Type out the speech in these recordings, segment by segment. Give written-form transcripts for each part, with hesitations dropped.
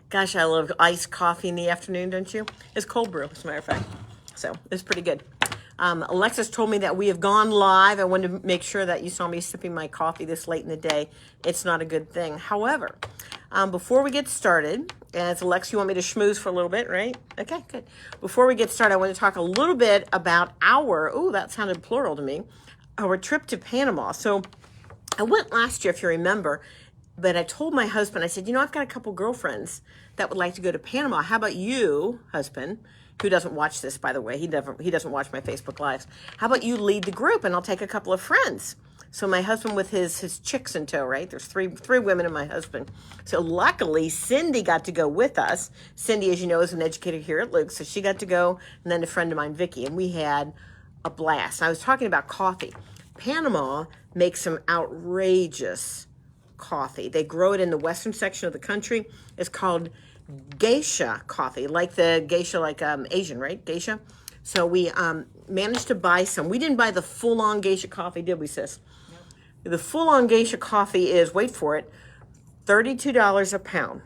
Gosh, I love iced coffee in the afternoon, don't you? It's cold brew, as a matter of fact. So it's pretty good. Alexis told me that we have gone live. I wanted to make sure that you saw me sipping my coffee this late in the day. It's not a good thing. However, before we get started, as Alex, you want me to schmooze for a little bit, right? Okay, good. Before we get started, I want to talk a little bit about that sounded plural to me, our trip to Panama. So I went last year, if you remember, but I told my husband, I said, I've got a couple girlfriends that would like to go to Panama. How about you, husband, who doesn't watch this, by the way? He doesn't watch my Facebook Lives. How about you lead the group and I'll take a couple of friends? So my husband with his chicks in tow, right? There's three women and my husband. So luckily, Cindy got to go with us. Cindy, as you know, is an educator here at Luke. So she got to go, and then a friend of mine, Vicky, and we had a blast. I was talking about coffee. Panama makes some outrageous coffee. They grow it in the western section of the country. It's called geisha coffee, like the geisha, like Asian, right? Geisha. So we managed to buy some. We didn't buy the full-on geisha coffee, did we, sis? Yep. The full-on geisha coffee is, wait for it, $32 a pound.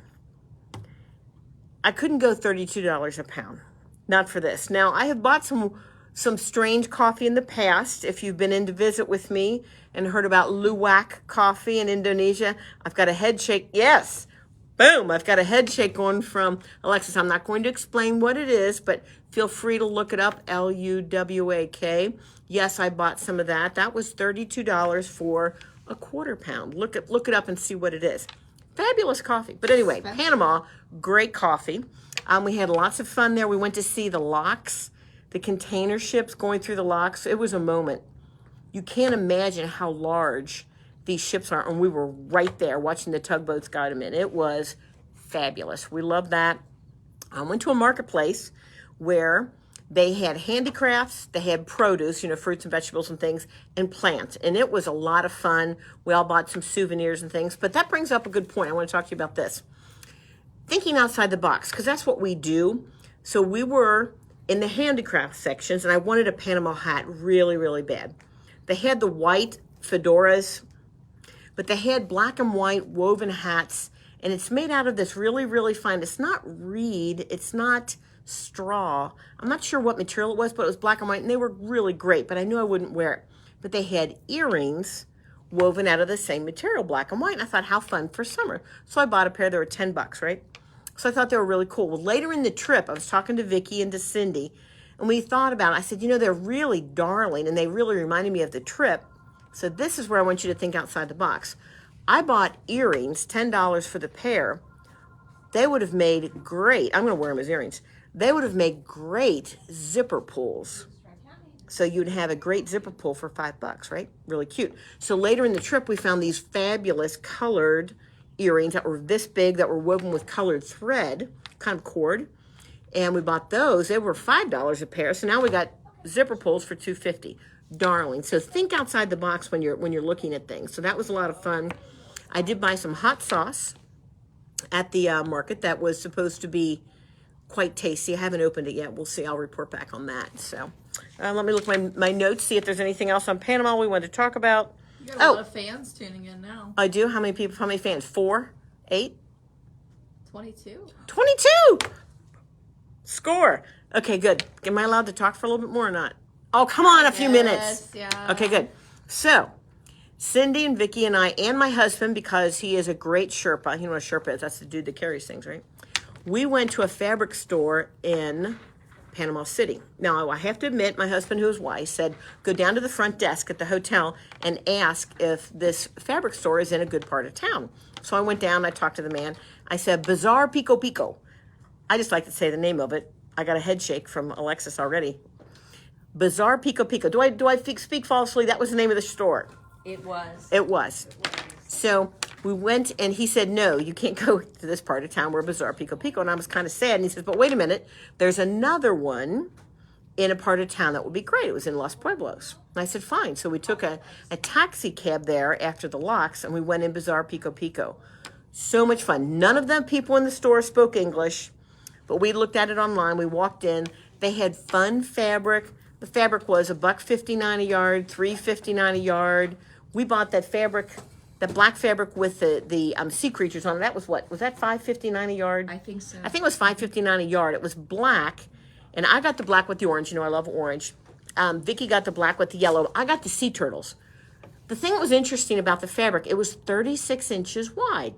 I couldn't go $32 a pound. Not for this. Now, I have bought some strange coffee in the past. If you've been in to visit with me and heard about luwak coffee in Indonesia, I've got a head shake. Yes. Boom. I've got a head shake going from Alexis. I'm not going to explain what it is, but feel free to look it up. Luwak. Yes, I bought some of that. That was $32 for a quarter pound. Look it up and see what it is. Fabulous coffee. But anyway, Panama, great coffee. We had lots of fun there. We went to see the locks, the container ships going through the locks. It was a moment. You can't imagine how large these ships are. And we were right there watching the tugboats guide them in. It was fabulous. We loved that. I went to a marketplace where they had handicrafts, they had produce, fruits and vegetables and things, and plants. And it was a lot of fun. We all bought some souvenirs and things. But that brings up a good point. I want to talk to you about this. Thinking outside the box, because that's what we do. So we were in the handicraft sections, and I wanted a Panama hat really, really bad. They had the white fedoras, but they had black and white woven hats, and it's made out of this really, really fine. It's not reed. It's not straw. I'm not sure what material it was, but it was black and white, and they were really great, but I knew I wouldn't wear it. But they had earrings woven out of the same material, black and white, and I thought, how fun for summer. So I bought a pair. They were $10, right? So I thought they were really cool. Well, later in the trip, I was talking to Vicky and to Cindy, and we thought about it. I said, they're really darling, and they really reminded me of the trip. So this is where I want you to think outside the box. I bought earrings, $10 for the pair. They would have made great, I'm going to wear them as earrings. They would have made great zipper pulls. So you'd have a great zipper pull for $5, right? Really cute. So later in the trip, we found these fabulous colored earrings that were this big, that were woven with colored thread, kind of cord. And we bought those. They were $5 a pair. So now we got zipper pulls for $2.50. Darling. So think outside the box when you're looking at things. So that was a lot of fun. I did buy some hot sauce at the market that was supposed to be quite tasty. I haven't opened it yet. We'll see. I'll report back on that. So let me look at my notes, see if there's anything else on Panama we want to talk about. You got a lot of fans tuning in now. I do? How many people? How many fans? 4? 8? 22. 22! Score. Okay, good. Am I allowed to talk for a little bit more or not? Oh, come on, a few minutes. Yeah. Okay, good. So, Cindy and Vicky and I and my husband, because he is a great Sherpa. You know what a Sherpa is? That's the dude that carries things, right? We went to a fabric store in Panama City. Now, I have to admit, my husband, who is white, said, go down to the front desk at the hotel and ask if this fabric store is in a good part of town. So I went down, I talked to the man. I said, Bazaar Pico Pico. I just like to say the name of it. I got a head shake from Alexis already. Bazaar Pico Pico. Do I speak falsely? That was the name of the store. It was. It was. So we went, and he said, no, you can't go to this part of town where Bazaar Pico Pico. And I was kind of sad. And he says, but wait a minute. There's another one in a part of town that would be great. It was in Los Pueblos. And I said, fine. So we took a taxi cab there after the locks, and we went in Bazaar Pico Pico. So much fun. None of the people in the store spoke English, but we looked at it online. We walked in. They had fun fabric. The fabric was $1.59 a yard, $3.59 a yard. We bought that fabric the black fabric with the sea creatures on it. That was what? Was that $5.59 a yard? I think so. I think it was $5.59 a yard. It was black, and I got the black with the orange. You know, I love orange. Vicky got the black with the yellow. I got the sea turtles. The thing that was interesting about the fabric, it was 36 inches wide.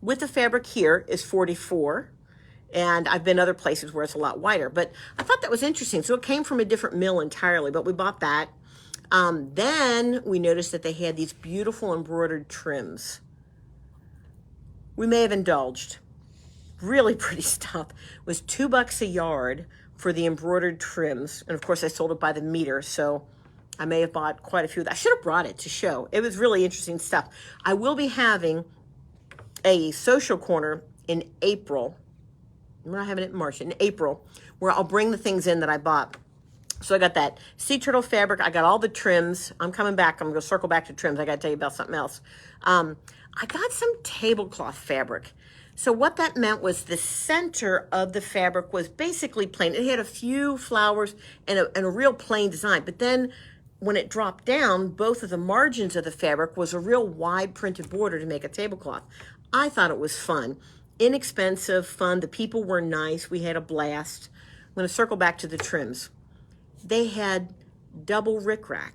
With the fabric here is 44, and I've been other places where it's a lot wider, but I thought that was interesting. So it came from a different mill entirely, but we bought that. Then we noticed that they had these beautiful embroidered trims. We may have indulged. Really pretty stuff. It was $2 a yard for the embroidered trims, and of course I sold it by the meter, so I may have bought quite a few. I should have brought it to show. It was really interesting stuff. I will be having a social corner in April. We're not having it in March, in April, where I'll bring the things in that I bought. So I got that sea turtle fabric. I got all the trims. I'm coming back. I'm going to circle back to trims. I got to tell you about something else. I got some tablecloth fabric. So what that meant was the center of the fabric was basically plain. It had a few flowers and a real plain design. But then when it dropped down, both of the margins of the fabric was a real wide printed border to make a tablecloth. I thought it was fun. Inexpensive, fun. The people were nice. We had a blast. I'm going to circle back to the trims. They had double rickrack.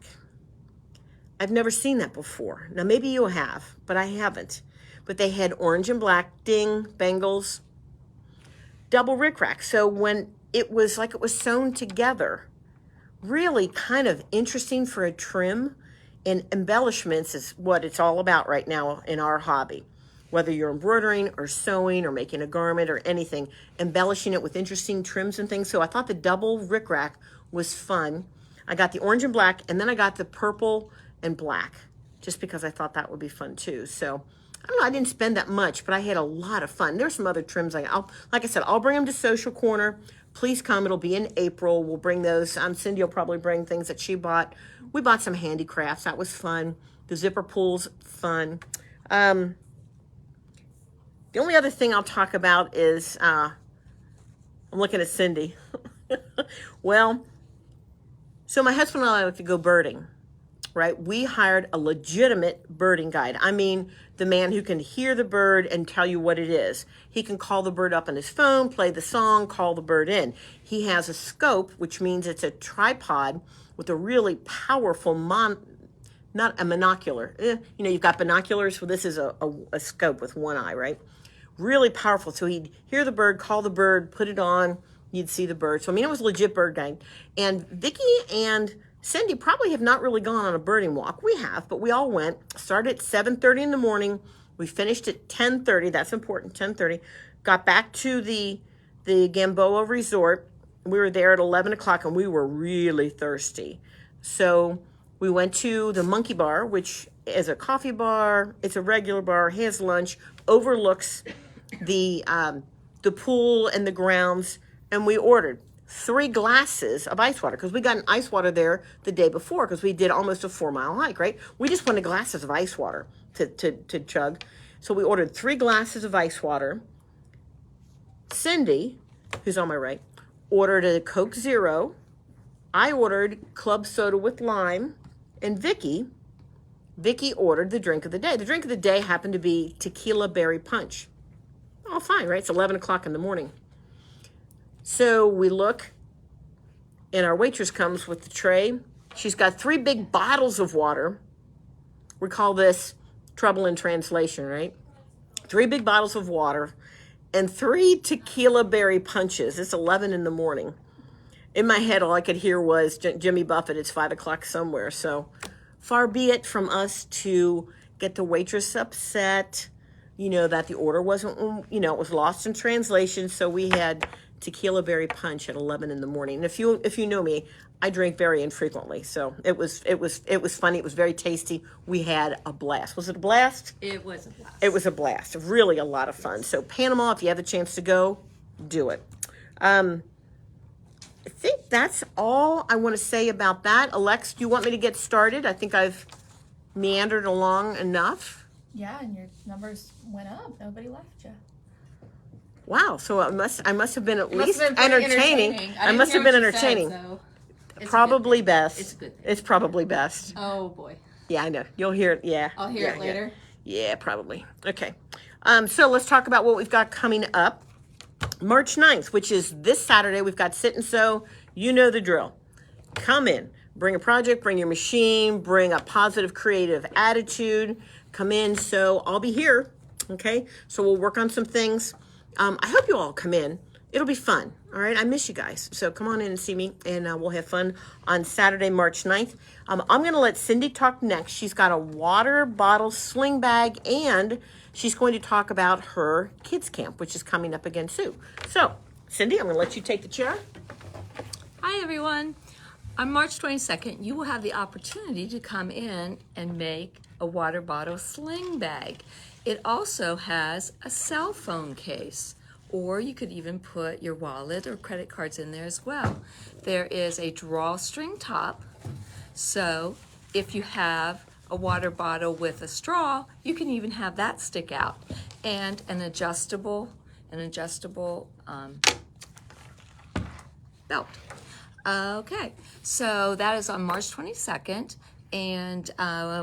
I've never seen that before. Now, maybe you have, but I haven't. But they had orange and black ding bangles, double rickrack. So when it was like it was sewn together, really kind of interesting for a trim. And embellishments is what it's all about right now in our hobby. Whether you're embroidering or sewing or making a garment or anything, embellishing it with interesting trims and things. So I thought the double rickrack was fun. I got the orange and black, and then I got the purple and black, just because I thought that would be fun too. So I don't know, I didn't spend that much, but I had a lot of fun. There's some other trims. Like I said, I'll bring them to Social Corner. Please come. It'll be in April. We'll bring those. Cindy will probably bring things that she bought. We bought some handicrafts. That was fun. The zipper pulls, fun. The only other thing I'll talk about is, I'm looking at Cindy. Well, so my husband and I like to go birding, right? We hired a legitimate birding guide. I mean, the man who can hear the bird and tell you what it is. He can call the bird up on his phone, play the song, call the bird in. He has a scope, which means it's a tripod with a really powerful not a monocular. You know, you've got binoculars. Well, this is a scope with one eye, right? Really powerful. So he'd hear the bird, call the bird, put it on, you'd see the bird. So, I mean, it was a legit bird guide. And Vicky and Cindy probably have not really gone on a birding walk. We have, but we all went. Started at 7:30 in the morning. We finished at 10:30. That's important, 10:30. Got back to the Gamboa Resort. We were there at 11 o'clock, and we were really thirsty. So we went to the Monkey Bar, which is a coffee bar. It's a regular bar, has lunch, overlooks the pool and the grounds, and we ordered 3 glasses of ice water because we got an ice water there the day before because we did almost a 4-mile hike, right? We just wanted glasses of ice water to chug. So we ordered 3 glasses of ice water. Cindy, who's on my right, ordered a Coke Zero. I ordered club soda with lime. And Vicky ordered the drink of the day. The drink of the day happened to be tequila berry punch. Oh, fine, right? It's 11 o'clock in the morning. So we look, and our waitress comes with the tray. She's got 3 big bottles of water. We call this trouble in translation, right? 3 big bottles of water and 3 tequila berry punches. It's 11 in the morning. In my head, all I could hear was Jimmy Buffett, it's 5 o'clock somewhere. So far be it from us to get the waitress upset, you know, that the order wasn't, you know, it was lost in translation. So we had tequila berry punch at 11 in the morning. And if you know me, I drink very infrequently. So it was funny. It was very tasty. We had a blast. Was it a blast? It was a blast. It was a blast. Really a lot of fun. So Panama, if you have the chance to go, do it. I think that's all I want to say about that. Alex, do you want me to get started? I think I've meandered along enough. Yeah, and your numbers went up. Nobody left you. Wow, so I must have been at It must least have been pretty entertaining. I didn't must hear have been what you said, entertaining. so it's a Probably good thing. best. It's a good thing. It's probably best. Oh boy. Yeah, I know. You'll hear it. Yeah. I'll hear Yeah, it later. Yeah, probably. Okay. So let's talk about what we've got coming up. March 9th, which is this Saturday, we've got Sit and Sew. You know the drill. Come in. Bring a project, bring your machine, bring a positive, creative attitude. Come in. So I'll be here. Okay. So we'll work on some things. I hope you all come in. It'll be fun. All right. I miss you guys. So come on in and see me, and we'll have fun on Saturday, March 9th. I'm going to let Cindy talk next. She's got a water bottle sling bag, and she's going to talk about her kids camp, which is coming up again soon. So, Cindy, I'm going to let you take the chair. Hi, everyone. On March 22nd, you will have the opportunity to come in and make a water bottle sling bag. It also has a cell phone case, or you could even put your wallet or credit cards in there as well. There is a drawstring top, so if you have a water bottle with a straw, you can even have that stick out, and an adjustable belt. Okay, so that is on March 22nd, and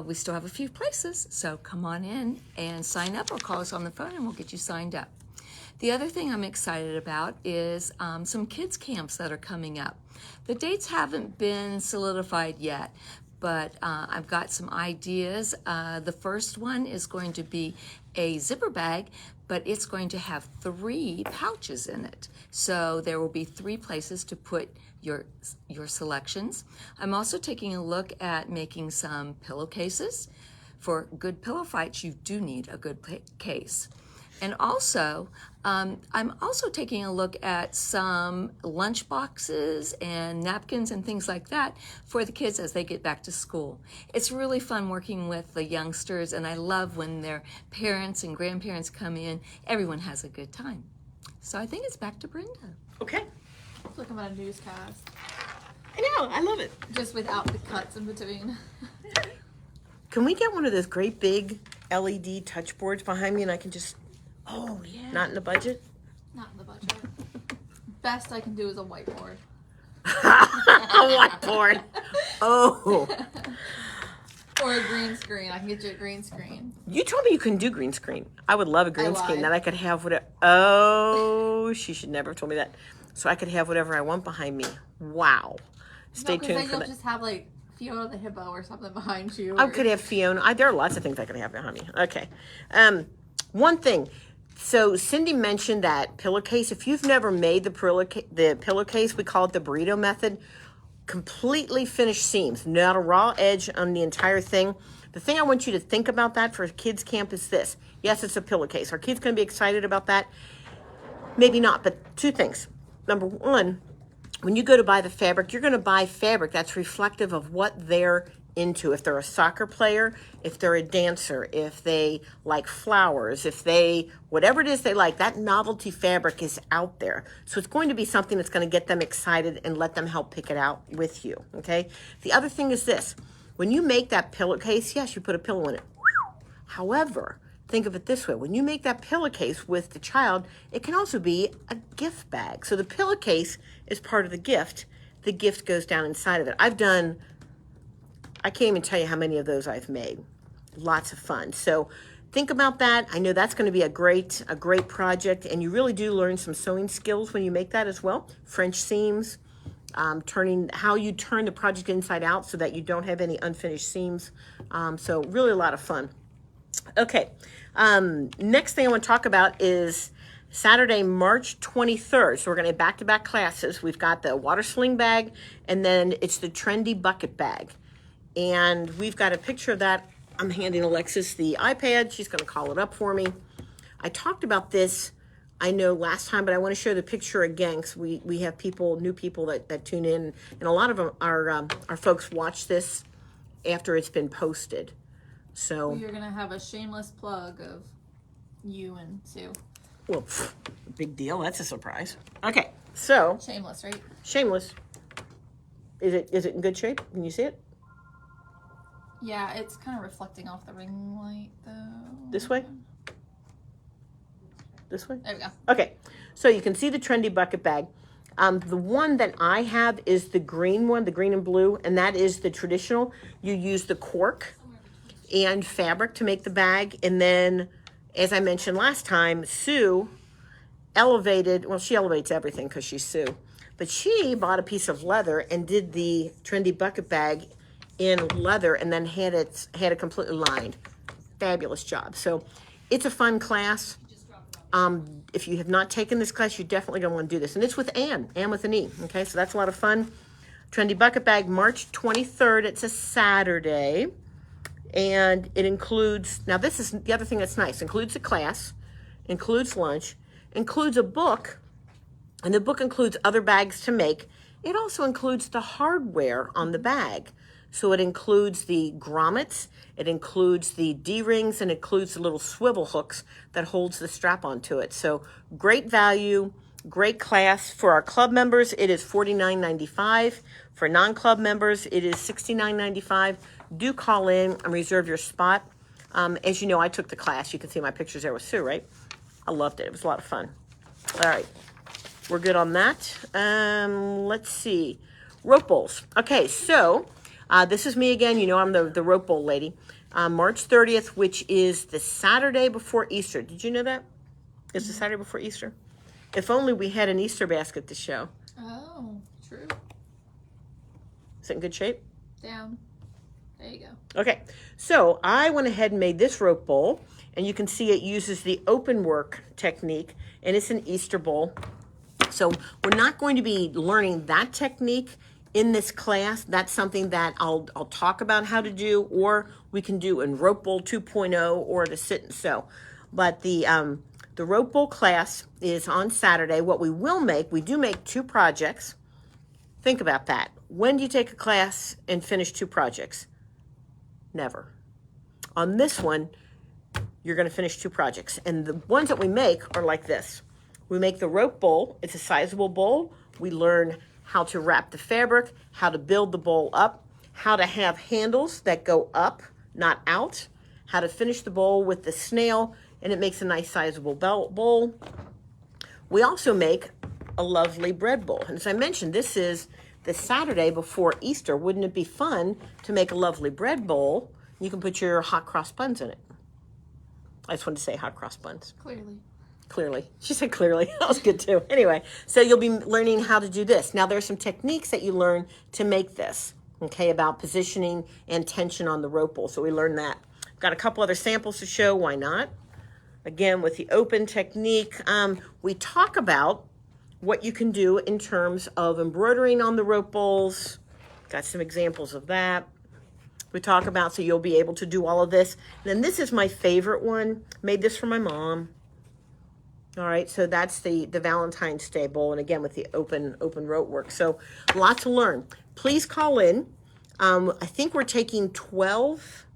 we still have a few places, so come on in and sign up or call us on the phone and we'll get you signed up. The other thing I'm excited about is some kids camps that are coming up. The dates haven't been solidified yet, but I've got some ideas. The first one is going to be a zipper bag, but it's going to have 3 pouches in it. So there will be 3 places to put your selections. I'm also taking a look at making some pillowcases. For good pillow fights, you do need a good case. And also, I'm also taking a look at some lunch boxes and napkins and things like that for the kids as they get back to school. It's really fun working with the youngsters, and I love when their parents and grandparents come in. Everyone has a good time. So I think it's back to Brenda. Okay. It's like I'm on a newscast, I know. I love it. just without the cuts in between. Can we get one of those great big LED touch boards behind me, and I can just... Oh yeah. Not in the budget? Not in the budget. Best I can do is a whiteboard. A whiteboard. Oh. Or a green screen. I can get you a green screen. You told me you couldn't do green screen. I would love a green screen lied. that I could have whatever. Oh, she should never have told me that. So I could have whatever I want behind me. Wow. Stay tuned then for you'll that. just have like Fiona the hippo or something behind you. I could have Fiona. There are lots of things I could have behind me. Okay. One thing. So Cindy mentioned that pillowcase. If you've never made the pillowcase, we call it the burrito method. Completely finished seams, not a raw edge on the entire thing. The thing I want you to think about that for kids camp is this. Yes, it's a pillowcase. Are kids going to be excited about that? Maybe not, but 2 things. Number 1, when you go to buy the fabric, you're going to buy fabric that's reflective of what they're into. If they're a soccer player, if they're a dancer, if they like flowers, if they, whatever it is they like, that novelty fabric is out there. So it's going to be something that's going to get them excited and let them help pick it out with you, okay? The other thing is this. When you make that pillowcase, yes, you put a pillow in it. However, think of it this way. When you make that pillowcase with the child, it can also be a gift bag. So the pillowcase is part of the gift. The gift goes down inside of it. I can't even tell you how many of those I've made. Lots of fun. So think about that. I know that's going to be a great project, and you really do learn some sewing skills when you make that as well. French seams, how you turn the project inside out so that you don't have any unfinished seams. So really a lot of fun. Okay. Next thing I want to talk about is Saturday, March 23rd. So we're going to have back-to-back classes. We've got the water sling bag, and then it's the trendy bucket bag. And we've got a picture of that. I'm handing Alexis the iPad. She's going to call it up for me. I talked about this, I know, last time, but I want to show the picture again because we have new people that tune in. And a lot of them, our folks watch this after it's been posted. So You're going to have a shameless plug of you and Sue. Well, big deal. That's a surprise. Okay, so Shameless, right? shameless. Is it in good shape? Can you see it? Yeah, it's kind of reflecting off the ring light, though. This way? This way? There we go. Okay, so you can see the trendy bucket bag. The one that I have is the green one, the green and blue, and that is the traditional. You use the cork and fabric to make the bag. And then, as I mentioned last time, Sue elevated, well, she elevates everything because she's Sue, but she bought a piece of leather and did the trendy bucket bag in leather and then had it completely lined. Fabulous job. So it's a fun class. If you have not taken this class, you're definitely going to want to do this. And it's with Anne with an E. Okay, so that's a lot of fun. Trendy Bucket Bag, March 23rd. It's a Saturday. And it includes, now this is the other thing that's nice, includes a class, includes lunch, includes a book, and the book includes other bags to make. It also includes the hardware on the bag. So it includes the grommets, it includes the D-rings, and it includes the little swivel hooks that holds the strap onto it. So great value, great class. For our club members, it is $49.95. For non-club members, it is $69.95. Do call in and reserve your spot. As you know, I took the class. You can see my pictures there with Sue, right? I loved it. It was a lot of fun. All right. We're good on that. Let's see. Rope bowls. Okay, so this is me again. You know I'm the rope bowl lady. March 30th, which is the Saturday before Easter. Did you know that? It's the Saturday before Easter. If only we had an Easter basket to show. Oh, true. Is it in good shape? Down. There you go. Okay, so I went ahead and made this rope bowl, and you can see it uses the open work technique, and it's an Easter bowl. So we're not going to be learning that technique in this class. That's something that I'll talk about how to do, or we can do in Rope Bowl 2.0 or the sit and sew. But the Rope Bowl class is on Saturday. What we will make, we do make 2 projects. Think about that. When do you take a class and finish 2 projects? Never. On this one, you're going to finish 2 projects. And the ones that we make are like this. We make the rope bowl. It's a sizable bowl. We learn how to wrap the fabric, how to build the bowl up, how to have handles that go up, not out, how to finish the bowl with the snail, and it makes a nice sizable bowl. We also make a lovely bread bowl. And as I mentioned, this is the Saturday before Easter. Wouldn't it be fun to make a lovely bread bowl? You can put your hot cross buns in it. I just wanted to say hot cross buns. Clearly. She said clearly. That was good too. Anyway, so you'll be learning how to do this. Now there's some techniques that you learn to make this, okay, about positioning and tension on the rope bowl. So we learned that. Got a couple other samples to show. Why not? Again, with the open technique, we talk about what you can do in terms of embroidering on the rope bowls. Got some examples of that. We talk about, so you'll be able to do all of this. And then this is my favorite one. Made this for my mom. All right, so that's the Valentine's Day bowl, and again with the open rope work. So a lot to learn. Please call in. I think we're taking 12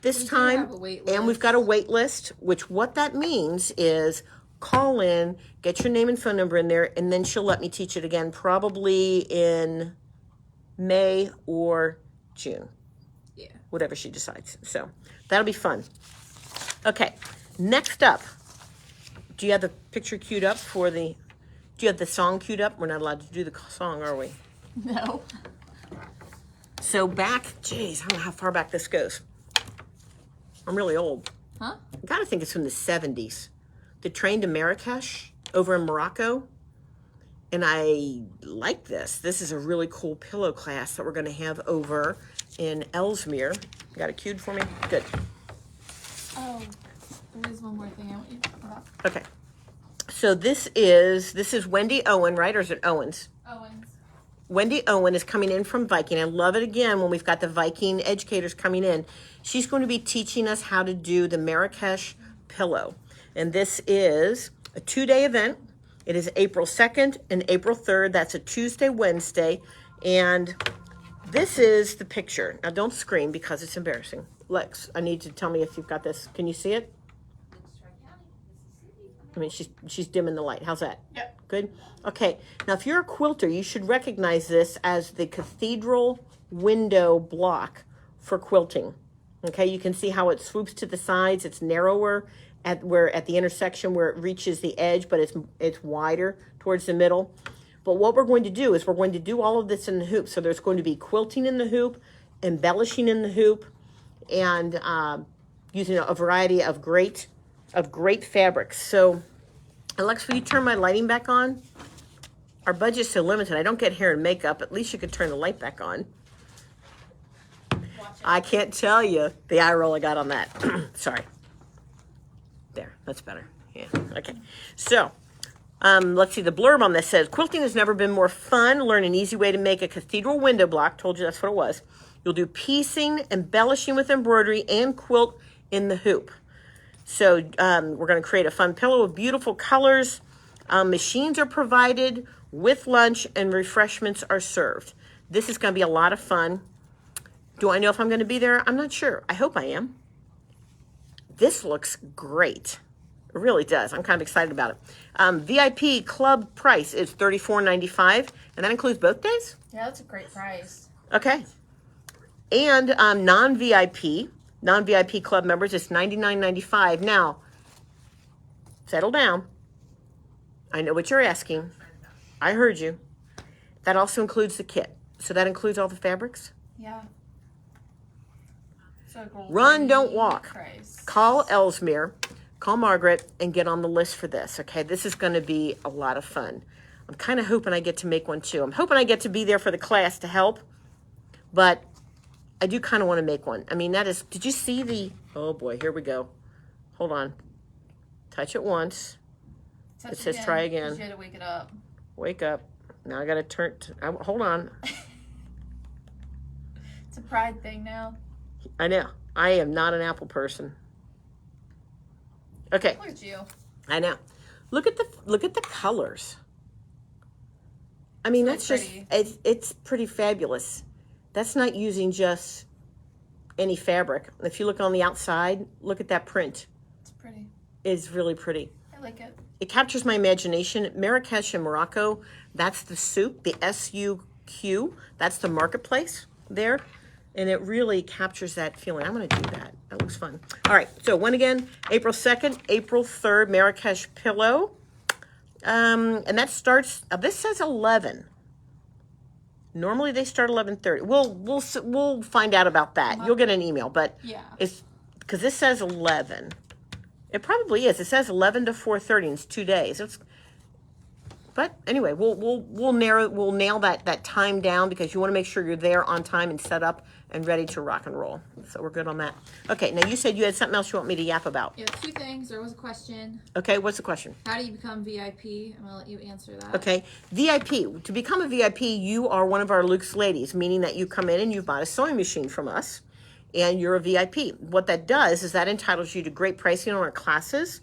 this time, and we've got a wait list, which what that means is call in, get your name and phone number in there, and then she'll let me teach it again, probably in May or June. Yeah. Whatever she decides. So that'll be fun. Okay, next up. Do you have the picture queued up for do you have the song queued up? We're not allowed to do the song, are we? No. So back, geez, I don't know how far back this goes. I'm really old. Huh? I gotta think it's from the 70s. The train to Marrakesh over in Morocco. And I like this. This is a really cool pillow class that we're gonna have over in Elsmere. You got it queued for me? Good. Oh, there is one more thing I want you to talk about. Okay. So this is Wendy Owen, right? Or is it Owens? Owens. Wendy Owen is coming in from Viking. I love it again when we've got the Viking educators coming in. She's going to be teaching us how to do the Marrakesh pillow. And this is a 2-day event. It is April 2nd and April 3rd. That's a Tuesday, Wednesday. And this is the picture. Now don't scream because it's embarrassing. Lex, I need you to tell me if you've got this. Can you see it? I mean, she's dimming the light. How's that? Yep. Good? Okay. Now, if you're a quilter, you should recognize this as the cathedral window block for quilting. Okay, you can see how it swoops to the sides. It's narrower at the intersection where it reaches the edge, but it's wider towards the middle. But what we're going to do is we're going to do all of this in the hoop. So there's going to be quilting in the hoop, embellishing in the hoop, and using a variety of great fabrics. So, Alexa, will you turn my lighting back on? Our budget's so limited. I don't get hair and makeup. At least you could turn the light back on. I can't tell you the eye roll I got on that. Sorry. There, that's better. Yeah, okay. So, let's see, the blurb on this says, quilting has never been more fun. Learn an easy way to make a cathedral window block. Told you that's what it was. You'll do piecing, embellishing with embroidery, and quilt in the hoop. So we're going to create a fun pillow with beautiful colors. Machines are provided with lunch, and refreshments are served. This is going to be a lot of fun. Do I know if I'm going to be there? I'm not sure. I hope I am. This looks great. It really does. I'm kind of excited about it. VIP club price is $34.95, and that includes both days? Yeah, that's a great price. Okay. And non-VIP club members is $99.95. Now, settle down. I know what you're asking. I heard you. That also includes the kit. So that includes all the fabrics? Yeah. So Run, don't walk. Price. Call Elsmere, call Margaret, and get on the list for this, okay? This is going to be a lot of fun. I'm kind of hoping I get to make one too. I'm hoping I get to be there for the class to help, but I do kind of want to make one. I mean, that is, did you see the, oh boy, here we go. Hold on. Touch it once. Touch it says again, try again. 'cause you had to wake it up. Wake up. Now I got to turn, hold on. It's a pride thing now. I know. I am not an Apple person. Okay. Look at you. I know. Look at the colors. I mean, It's that's really just it's pretty fabulous. That's not using just any fabric. If you look on the outside, look at that print. It's pretty. It's really pretty. I like it. It captures my imagination. Marrakesh in Morocco, that's the souk, the SUQ. That's the marketplace there. And it really captures that feeling. I'm going to do that. That looks fun. All right. So when again? April 2nd, April 3rd, Marrakesh Pillow. And that starts, this says 11. Normally they start 11:30. We'll find out about that. You'll get an email, but Yeah. it's because this says 11. It probably is. It says 11 to 4:30. And it's 2 days. But anyway, we'll nail that time down because you want to make sure you're there on time and set up and ready to rock and roll. So we're good on that. Okay, now you said you had something else you want me to yap about. Yeah, two things. There was a question. Okay, what's the question? How do you become VIP? I'm going to let you answer that. Okay, VIP. To become a VIP, you are one of our Luke's ladies, meaning that you come in and you've bought a sewing machine from us, and you're a VIP. What that does is that entitles you to great pricing on our classes.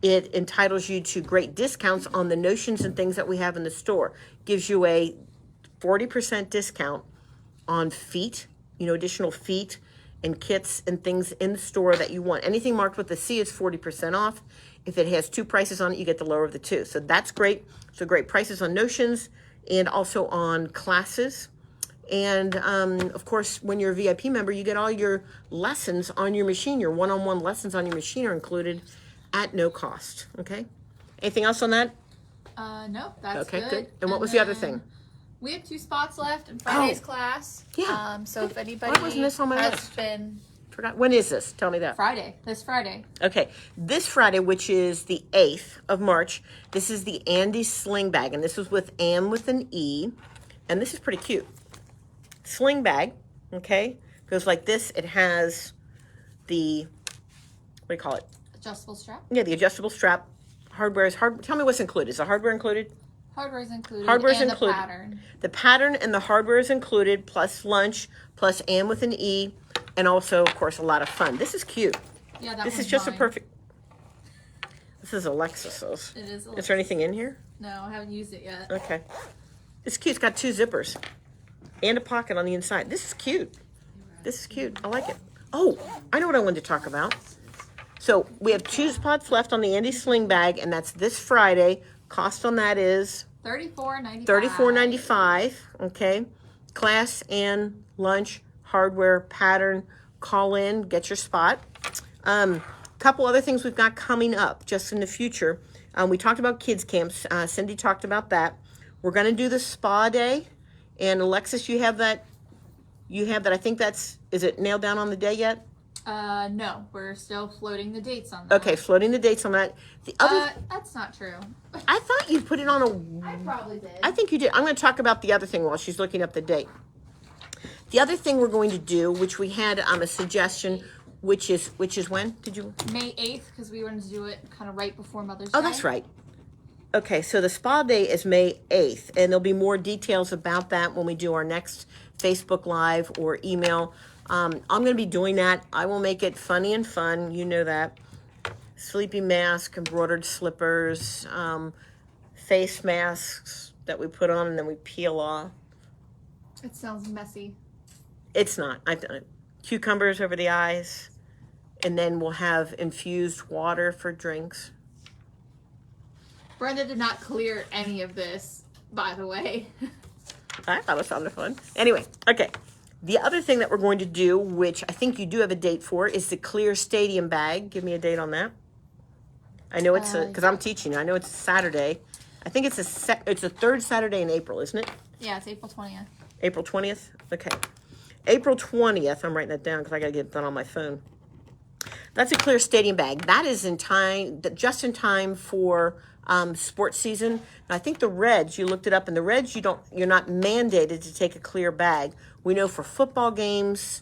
It entitles you to great discounts on the notions and things that we have in the store. Gives you a 40% discount on feet, additional feet and kits and things in the store that you want. Anything marked with a C is 40% off. If it has two prices on it, you get the lower of the two. So that's great. So great prices on notions and also on classes. And of course, when you're a VIP member, you get all your lessons on your machine. Your one-on-one lessons on your machine are included at no cost. Okay. Anything else on that? No, that's okay, good. good. And what was the other thing? We have 2 spots left in Friday's class. Yeah. So if anybody wasn't this on my has list? been Forgot. When is this? Tell me that. this Friday. Okay. This Friday, which is the 8th of March, this is the Andy Sling Bag. And this is with Ann with an E. And this is pretty cute. Sling bag. Okay. Goes like this. It has the, what do you call it? Adjustable strap. Yeah, the adjustable strap. Hardware is hard. Tell me what's included. Is the hardware included? Hardware is included. Hardware's and included. The pattern. The pattern and the hardware is included, plus lunch, plus Ann with an E, and also, of course, a lot of fun. This is cute. Yeah, that This is one's just a mine. perfect. This is Alexis's. It is. Is there anything in here? No, I haven't used it yet. Okay. It's cute. It's got 2 zippers and a pocket on the inside. This is cute. This is cute. I like it. Oh, I know what I wanted to talk about. So we have 2 spots left on the Andy Sling Bag, and that's this Friday. Cost on that is $34.95. $34.95. Okay. Class and lunch, hardware, pattern. Call in, get your spot. Couple other things we've got coming up just in the future. We talked about kids camps. Cindy talked about that. We're going to do the spa day. And Alexis, you have that. I think is it nailed down on the day yet? No, we're still floating the dates on that. Okay, floating the dates on that. The other, That's not true. I thought you put it on a. I probably did. I think you did. I'm going to talk about the other thing while she's looking up the date. The other thing we're going to do, which we had a suggestion, which is when did you? May 8th, because we wanted to do it kind of right before Mother's Day. Oh, that's right. Okay, so the spa day is May 8th, and there'll be more details about that when we do our next Facebook Live or email. I'm going to be doing that. I will make it funny and fun. You know that. Sleepy mask, embroidered slippers, face masks that we put on and then we peel off. It sounds messy. It's not. I've done it. Cucumbers over the eyes, and then we'll have infused water for drinks. Brenda did not clear any of this, by the way. I thought it sounded fun. Anyway, okay. The other thing that we're going to do, which I think you do have a date for, is the clear stadium bag. Give me a date on that. I know it's because I'm teaching. I know it's a Saturday. I think it's the third Saturday in April, isn't it? Yeah, it's April 20th. April 20th? Okay. April 20th. I'm writing that down because I got to get that on my phone. That's a clear stadium bag. That is in time, just in time for sports season. And I think the Reds, you looked it up, and the Reds, you're not mandated to take a clear bag. We know for football games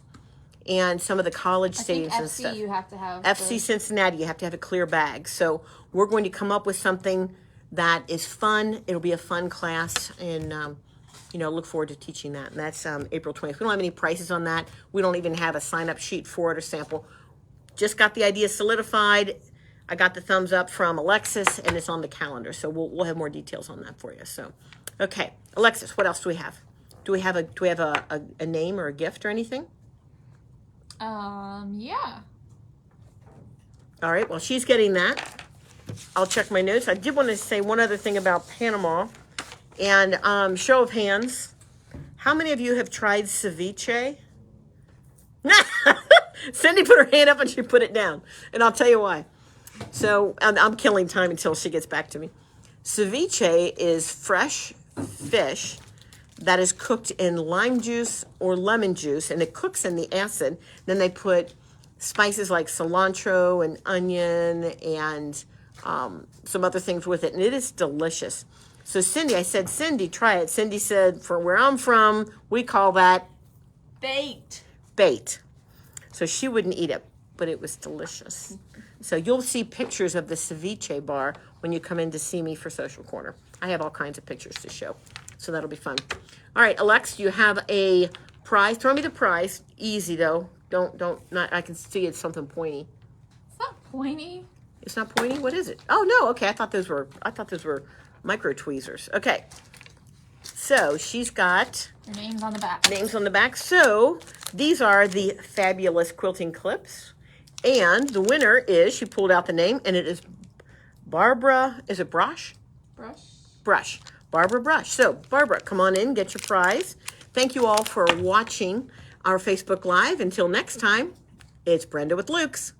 and some of the college stadiums and FC stuff. you have to have. FC Cincinnati, you have to have a clear bag. So we're going to come up with something that is fun. It'll be a fun class, and look forward to teaching that. And that's April 20th. We don't have any prices on that. We don't even have a sign-up sheet for it or sample. Just got the idea solidified. I got the thumbs up from Alexis, and it's on the calendar. So we'll have more details on that for you. So, okay, Alexis, what else do we have? Do we have a name or a gift or anything? Yeah. All right, well, she's getting that. I'll check my notes. I did want to say one other thing about Panama. And show of hands, how many of you have tried ceviche? Cindy put her hand up and she put it down. And I'll tell you why. So I'm killing time until she gets back to me. Ceviche is fresh fish that is cooked in lime juice or lemon juice, and it cooks in the acid. Then they put spices like cilantro and onion and some other things with it, and it is delicious. So Cindy, I said, Cindy, try it. Cindy said, for where I'm from, we call that bait. So she wouldn't eat it, but it was delicious. So you'll see pictures of the ceviche bar when you come in to see me for Social Corner. I have all kinds of pictures to show. So that'll be fun. All right, Alex, you have a prize. Throw me the prize. Easy, though. I can see it's something pointy. It's not pointy. It's not pointy? What is it? Oh, no. Okay, I thought those were micro tweezers. Okay. So she's got Your name's on the back. names on the back. So these are the fabulous quilting clips. And the winner is, she pulled out the name, and it is Barbara, is it Brush? Brush. Barbara Brush. So, Barbara, come on in, get your prize. Thank you all for watching our Facebook Live. Until next time, it's Brenda with Luke's.